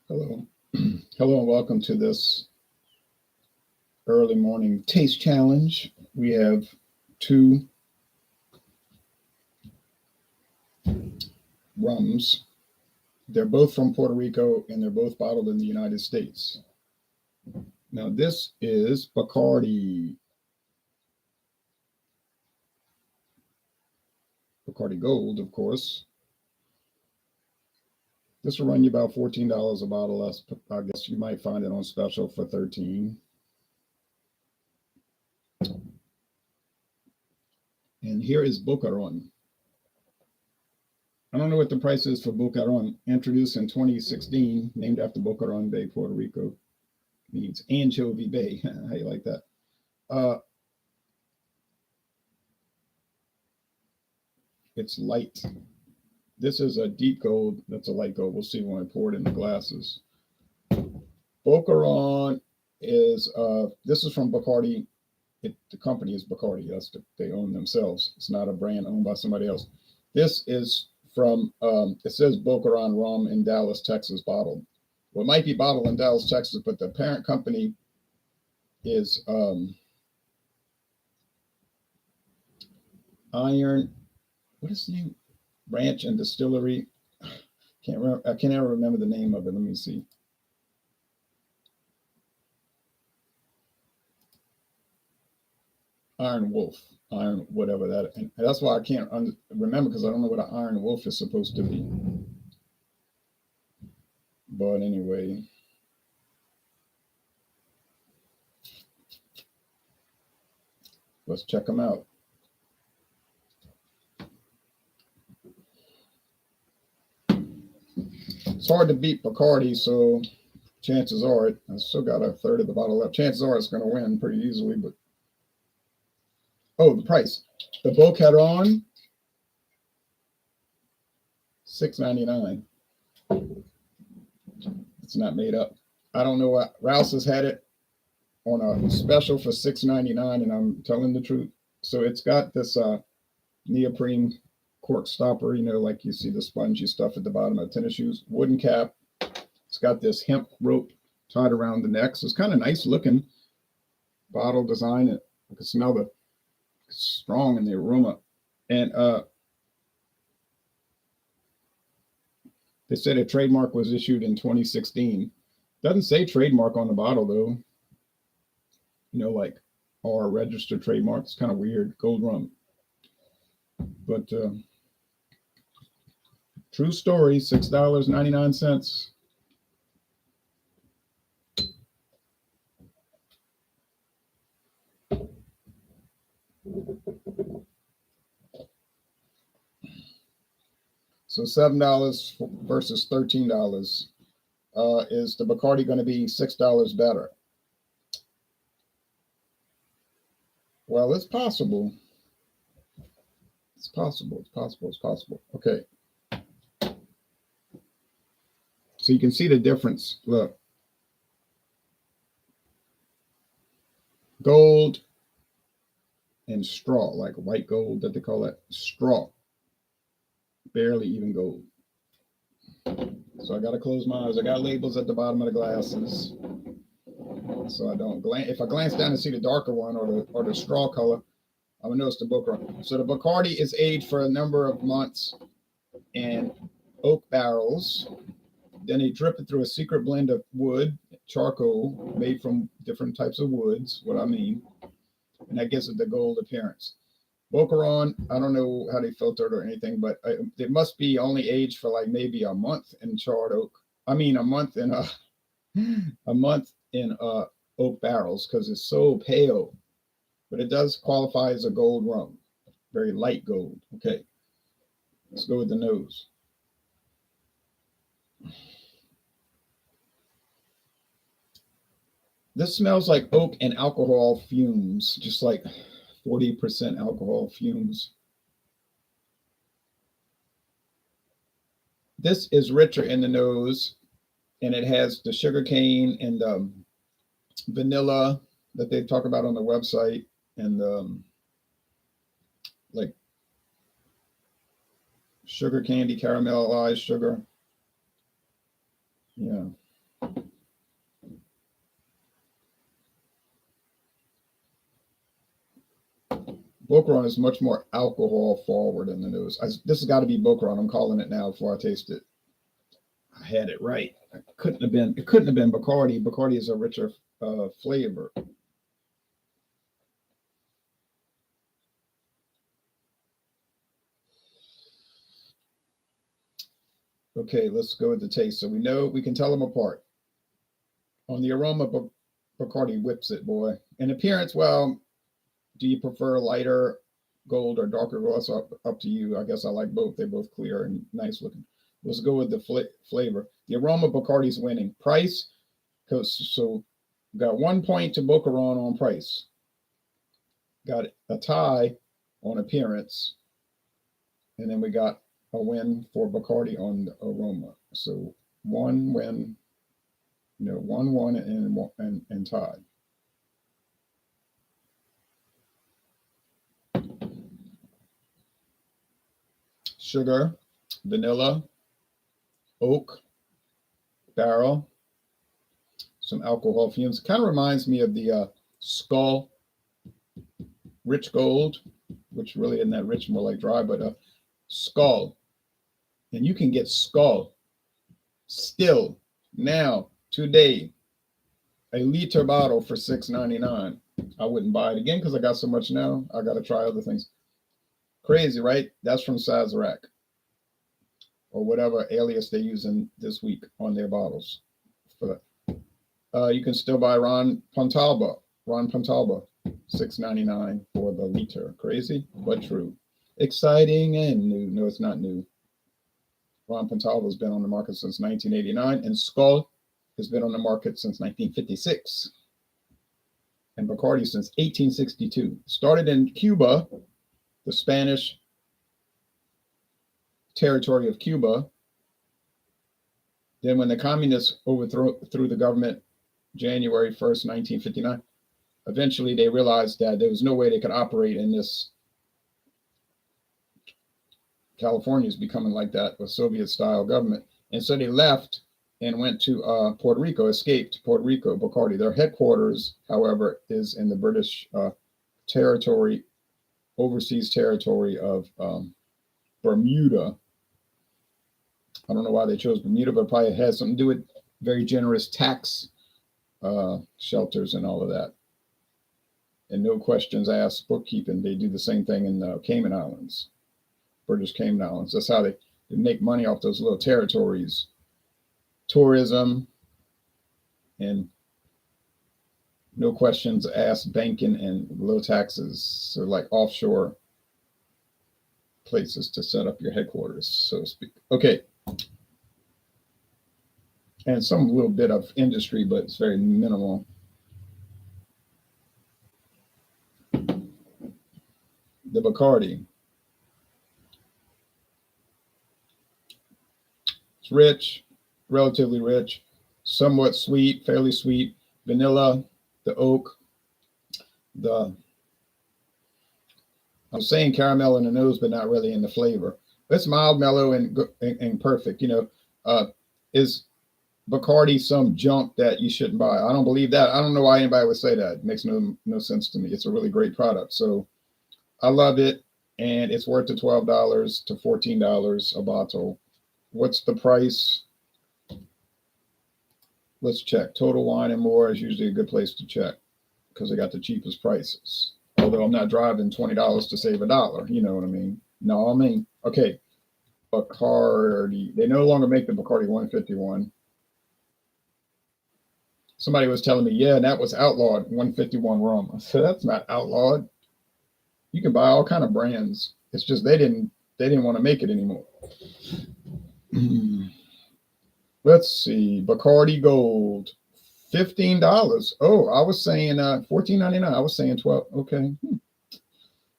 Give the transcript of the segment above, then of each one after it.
Hello. Hello and welcome to this early morning taste challenge. We have two rums. They're both from Puerto Rico and they're both bottled in the United States. Now, this is Bacardi, Bacardi Gold, of course. This will run you about $14 a bottle. I guess you might find it on special for $13. And here is Boquerón. I don't know what the price is for Boquerón. Introduced in 2016, named after Boquerón Bay, Puerto Rico. Means Anchovy Bay. How you like that? It's light. This is a deep gold. That's a light gold. We'll see when I pour it in the glasses. Boquerón is, this is from Bacardi. The company is Bacardi. They own themselves. It's not a brand owned by somebody else. This is from, it says Boquerón rum in Dallas, Texas, bottled. Well, it might be bottled in Dallas, Texas, but the parent company is Iron, what is the name? Ranch and Distillery. Can't remember. I can't ever remember the name of it. Let me see. Iron Wolf, Iron whatever that. And that's why I can't remember because I don't know what an Iron Wolf is supposed to be. But anyway, let's check them out. It's hard to beat Bacardi, so chances are I still got a third of the bottle left. Chances are it's going to win pretty easily. But oh, the price. The Boquerón, $6.99. It's not made up. I don't know what Rouse has had it on a special for $6.99, and I'm telling the truth. So it's got this neoprene cork stopper, like you see the spongy stuff at the bottom of tennis shoes, wooden cap. It's got this hemp rope tied around the neck. So it's kind of nice looking bottle design. I can smell the strong in the aroma. And they said a trademark was issued in 2016. Doesn't say trademark on the bottle though. Like our registered trademark. It's kind of weird. Gold rum. But true story, $6.99. So $7 versus $13. Is the Bacardi going to be $6 better? Well, it's possible. It's possible. It's possible. It's possible. Okay. So you can see the difference. Look. Gold and straw, like white gold that they call it. Straw. Barely even gold. So I got to close my eyes. I got labels at the bottom of the glasses. So I don't glance. If I glance down and see the darker one or the straw color, I'm gonna notice the Bacardi. So the Bacardi is aged for a number of months in oak barrels. Then they drip it through a secret blend of wood, charcoal, made from different types of woods. What I mean, and that gives it the gold appearance. Boquerón, I don't know how they filter it or anything, but it must be only aged for like maybe a month in charred oak. I mean, a month in oak barrels because it's so pale. But it does qualify as a gold rum, very light gold. Okay, let's go with the nose. This smells like oak and alcohol fumes, just like 40% alcohol fumes. This is richer in the nose, and it has the sugar cane and vanilla that they talk about on the website, and like sugar candy, caramelized sugar. Yeah. Boquerón is much more alcohol forward in the nose. This has got to be Boquerón. I'm calling it now before I taste it. I had it right. It couldn't have been Bacardi. Bacardi is a richer flavor. Okay, let's go with the taste. So we can tell them apart. On the aroma, Bacardi whips it, boy. In appearance, well, do you prefer lighter gold or darker gold? That's up to you. I guess I like both. They're both clear and nice looking. Let's go with the flavor. The aroma, Bacardi's winning. Price, so got 1 point to Boquerón on price. Got a tie on appearance. And then we got a win for Bacardi on the aroma. So one win, 1-1 and tied. Sugar, vanilla, oak, barrel, some alcohol fumes. Kind of reminds me of the Skull Rich Gold, which really isn't that rich, more like dry, but Skull. And you can get Skull still now, today, a liter bottle for $6.99. I wouldn't buy it again because I got so much now. I got to try other things. Crazy, right? That's from Sazerac or whatever alias they're using this week on their bottles. For you can still buy Ron Pontalba, $6.99 for the liter. Crazy, but true. Exciting and new. No, it's not new. Ron Pontalba has been on the market since 1989, and Skull has been on the market since 1956, and Bacardi since 1862. Started in Cuba, the Spanish territory of Cuba. Then when the communists overthrew the government January 1st, 1959, eventually they realized that there was no way they could operate in this. California is becoming like that, a Soviet-style government. And so they left and went to Puerto Rico, escaped Puerto Rico, Bacardi. Their headquarters, however, is in the British territory, overseas territory of Bermuda. I don't know why they chose Bermuda, but probably it has something to do with very generous tax shelters and all of that. And no questions asked bookkeeping. They do the same thing in the Cayman Islands, British Cayman Islands. That's how they make money off those little territories. Tourism and no questions asked banking and low taxes. So like offshore places to set up your headquarters, so to speak. Okay. And some little bit of industry, but it's very minimal. The Bacardi. It's rich, relatively rich, somewhat sweet, fairly sweet. Vanilla, the oak, I'm saying caramel in the nose, but not really in the flavor. It's mild, mellow, and perfect. Is Bacardi some junk that you shouldn't buy? I don't believe that. I don't know why anybody would say that. It makes no sense to me. It's a really great product. So I love it, and it's worth the $12 to $14 a bottle. What's the price? Let's check. Total Wine and More is usually a good place to check because they got the cheapest prices. Although I'm not driving $20 to save $1. You know what I mean? No, I mean, okay. Bacardi. They no longer make the Bacardi 151. Somebody was telling me, yeah, that was outlawed, 151 rum. I said, that's not outlawed. You can buy all kind of brands. It's just they didn't want to make it anymore. Let's see. Bacardi Gold, $15. Oh, I was saying $14.99. I was saying 12. Okay.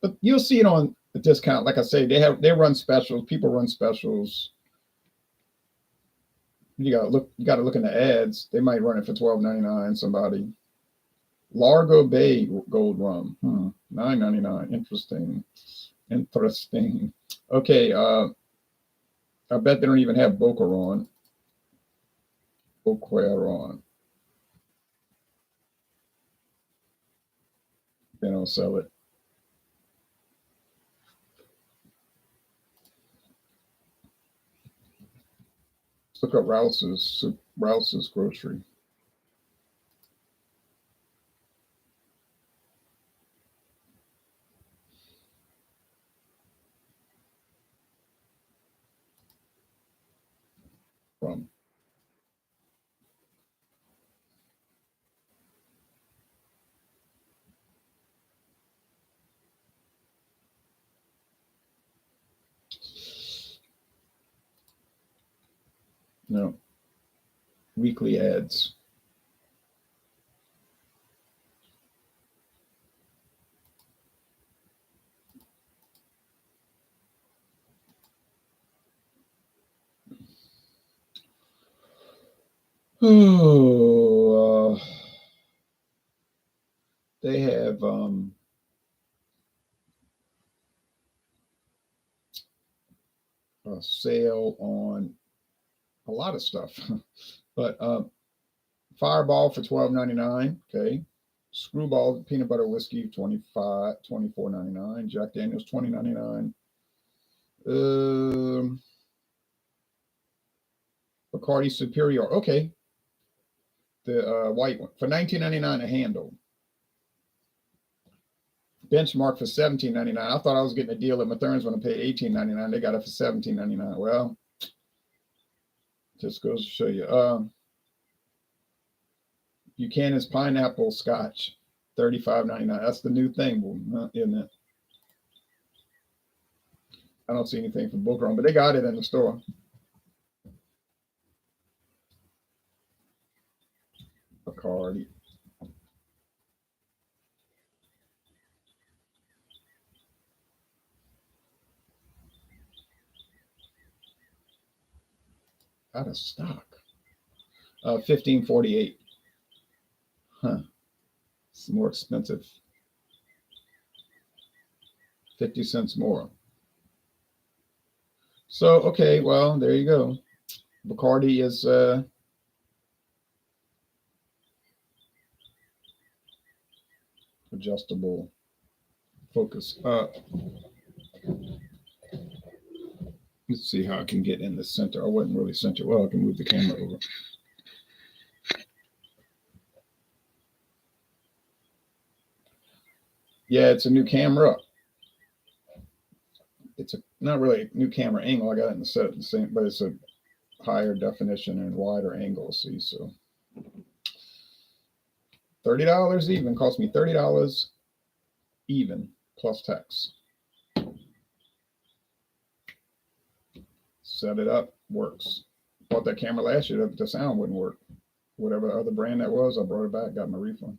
But you'll see it on the discount. Like I say, they run specials. People run specials. You gotta look in the ads. They might run it for $12.99. Somebody. Largo Bay Gold Rum, $9.99. Interesting. Okay, I bet they don't even have Boquerón. They don't sell it. Look up Rouse's grocery. From no weekly ads. Oh, they have a sale on a lot of stuff, but Fireball for $12.99. Okay, Screwball peanut butter whiskey $24.99. Jack Daniel's $20.99. Bacardi Superior. Okay, the white one for $19.99 a handle. Benchmark for $17.99. I thought I was getting a deal at Mathern's when I paid $18.99. They got it for $17.99. Well, just goes to show you. Buchanan's Pineapple Scotch, $35.99. That's the new thing, isn't it? I don't see anything for Boquerón, but they got it in the store. Bacardi. Out of stock. $15.48. Huh. It's more expensive. 50 cents more. So, okay, well, there you go. Bacardi is adjustable focus. Let's see how I can get in the center. I wasn't really center. Well, I can move the camera over. Yeah, it's a new camera. It's not really a new camera angle. I got it in the set the same, but it's a higher definition and wider angle. See, so $30 even cost me $30 even plus tax. Set it up, works. Bought that camera last year, the sound wouldn't work. Whatever other brand that was, I brought it back, got my refund.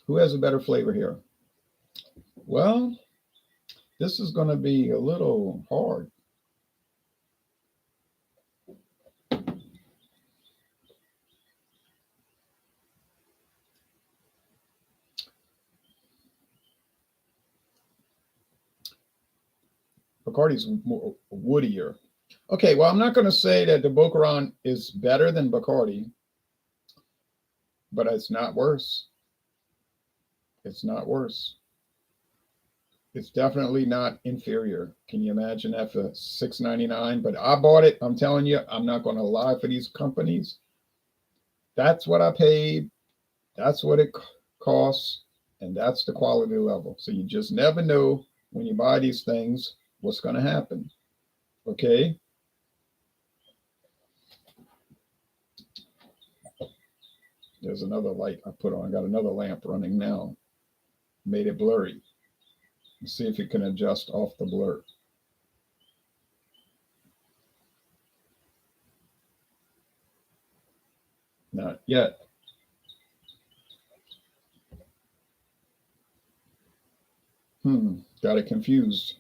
Who has a better flavor here? Well, this is going to be a little hard. Bacardi's more woodier. Okay, well, I'm not going to say that the Boquerón is better than Bacardi, but it's not worse. It's not worse. It's definitely not inferior. Can you imagine that for $6.99? But I bought it. I'm telling you, I'm not going to lie for these companies. That's what I paid. That's what it costs. And that's the quality level. So you just never know when you buy these things what's going to happen. Okay? There's another light I put on. I got another lamp running now. Made it blurry. Let's see if it can adjust off the blur. Not yet. Got it confused.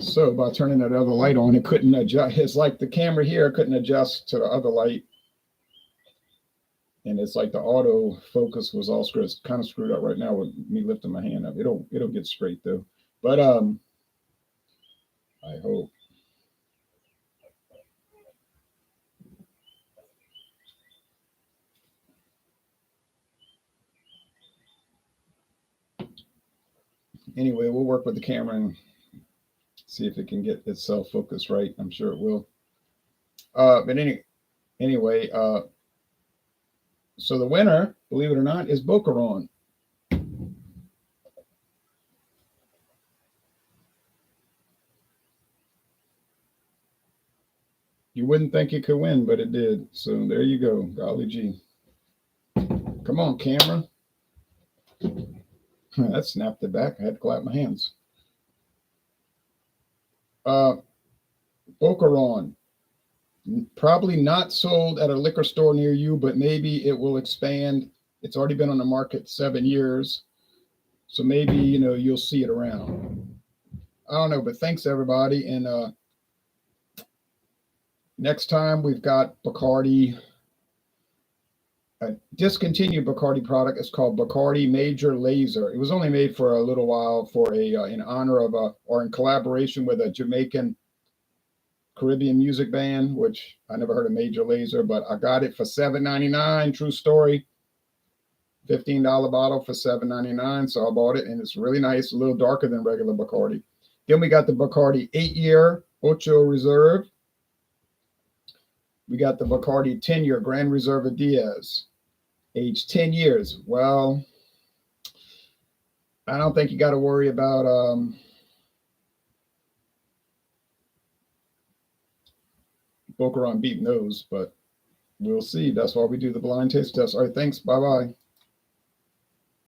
So by turning that other light on, it couldn't adjust. It's like the camera here couldn't adjust to the other light. and it's like the auto focus was all screwed. It's kind of screwed up right now with me lifting my hand up. It'll get straight though. But I hope. Anyway, we'll work with the camera and see if it can get itself focused right. I'm sure it will. But anyway, so the winner, believe it or not, is Boquerón. You wouldn't think it could win, but it did. So there you go. Golly gee. Come on, camera. That snapped it back. I had to clap my hands. Boquerón. Probably not sold at a liquor store near you, but maybe it will expand. It's already been on the market 7 years. So maybe, you'll see it around. I don't know, but thanks everybody. And next time we've got Bacardi, a discontinued Bacardi product. It's called Bacardi Major Laser. It was only made for a little while for in honor of or in collaboration with a Jamaican Caribbean music band, which I never heard of Major Laser, but I got it for $7.99. True story. $15 bottle for $7.99. So I bought it and it's really nice, a little darker than regular Bacardi. Then we got the Bacardi 8-year Ocho Reserve. We got the Bacardi 10-year Grand Reserva Diaz, aged 10 years. Well, I don't think you got to worry about Boquerón beating those, but we'll see. That's why we do the blind taste test. All right, thanks. Bye-bye.